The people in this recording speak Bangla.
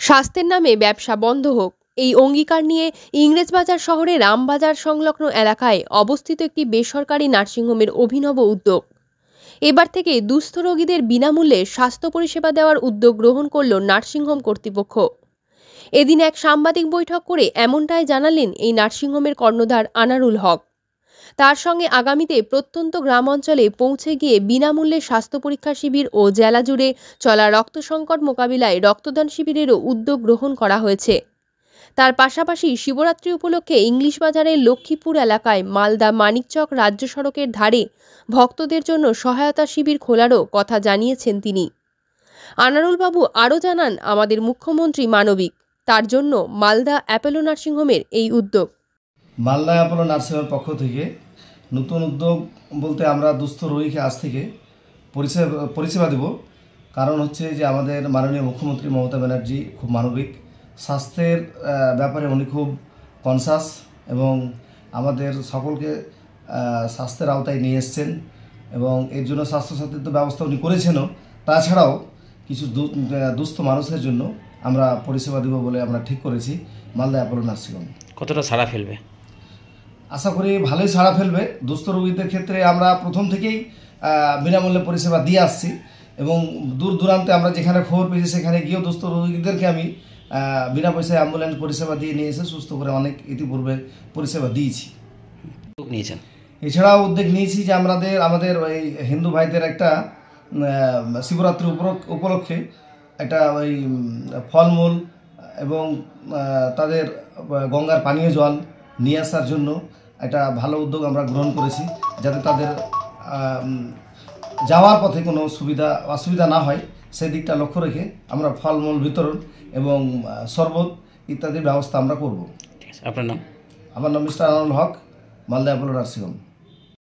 স্বাস্থ্যের নামে ব্যবসা বন্ধ হোক, এই অঙ্গীকার নিয়ে ইংরেজবাজার শহরে রামবাজার সংলগ্ন এলাকায় অবস্থিত একটি বেসরকারি নার্সিংহোমের অভিনব উদ্যোগ। এবার থেকে দুস্থ রোগীদের বিনামূল্যে স্বাস্থ্য পরিষেবা দেওয়ার উদ্যোগ গ্রহণ করল নার্সিংহোম কর্তৃপক্ষ। এদিন এক সাংবাদিক বৈঠক করে এমনটাই জানালেন এই নার্সিংহোমের কর্ণধার আনারুল হক। তার সঙ্গে আগামীতে প্রত্যন্ত গ্রাম অঞ্চলে পৌঁছে গিয়ে বিনামূল্যে স্বাস্থ্য পরীক্ষা শিবির ও জেলা জুড়ে চলা রক্ত সংকট মোকাবিলায় রক্তদান শিবিরেরও উদ্যোগ গ্রহণ করা হয়েছে। তার পাশাপাশি শিবরাত্রি উপলক্ষে ইংলিশ বাজারের লক্ষ্মীপুর এলাকায় মালদা মানিকচক রাজ্য সড়কের ধারে ভক্তদের জন্য সহায়তা শিবির খোলারও কথা জানিয়েছেন তিনি। আনারুলবাবু আরও জানান, আমাদের মুখ্যমন্ত্রী মানবিক, তার জন্য মালদা অ্যাপোলো নার্সিংহোমের এই উদ্যোগ। মালদা অ্যাপোলো নার্সিংহোমের পক্ষ থেকে নতুন উদ্যোগ বলতে আমরা দুস্থ রোগীকে আজ থেকে পরিষেবা দেব। কারণ হচ্ছে যে আমাদের মাননীয় মুখ্যমন্ত্রী মমতা ব্যানার্জি খুব মানবিক, স্বাস্থ্যের ব্যাপারে উনি খুব কনসাস এবং আমাদের সকলকে স্বাস্থ্যের আওতায় নিয়ে এসছেন এবং এর জন্য স্বাস্থ্যসাথীর তো ব্যবস্থা উনি করেছেনও। তাছাড়াও কিছু দুস্থ মানুষের জন্য আমরা পরিষেবা দেব বলে আমরা ঠিক করেছি। মালদা অ্যাপোলো নার্সিংহোম কতটা সাড়া ফেলবে? আশা করি ভালোই সাড়া ফেলবে। দুস্থ রোগীদের ক্ষেত্রে আমরা প্রথম থেকেই বিনামূল্যে পরিষেবা দিয়ে আসছি এবং দূর দূরান্তে আমরা যেখানে খবর পেয়েছি সেখানে গিয়েও দুস্থ রোগীদেরকে আমি বিনা পয়সায় অ্যাম্বুলেন্স পরিষেবা দিয়ে নিয়ে এসে সুস্থ করে অনেক ইতিপূর্বে পরিষেবা দিয়েছি। নিয়েছেন এছাড়াও উদ্যোগ নিয়েছি যে আমাদের ওই হিন্দু ভাইদের একটা শিবরাত্রি উপলক্ষে একটা ওই ফলমূল এবং তাদের গঙ্গার পানীয় জল নিয়ে আসার জন্য একটা ভালো উদ্যোগ আমরা গ্রহণ করেছি, যাতে তাদের যাওয়ার পথে কোনো অসুবিধা না হয় সেই দিকটা লক্ষ্য রেখে আমরা ফলমূল বিতরণ এবং শরবত ইত্যাদির ব্যবস্থা আমরা করব। আপনার নাম? আমার নাম মিস্টার আনারুল হক, মালদা অ্যাপোলো নার্সিংহোম।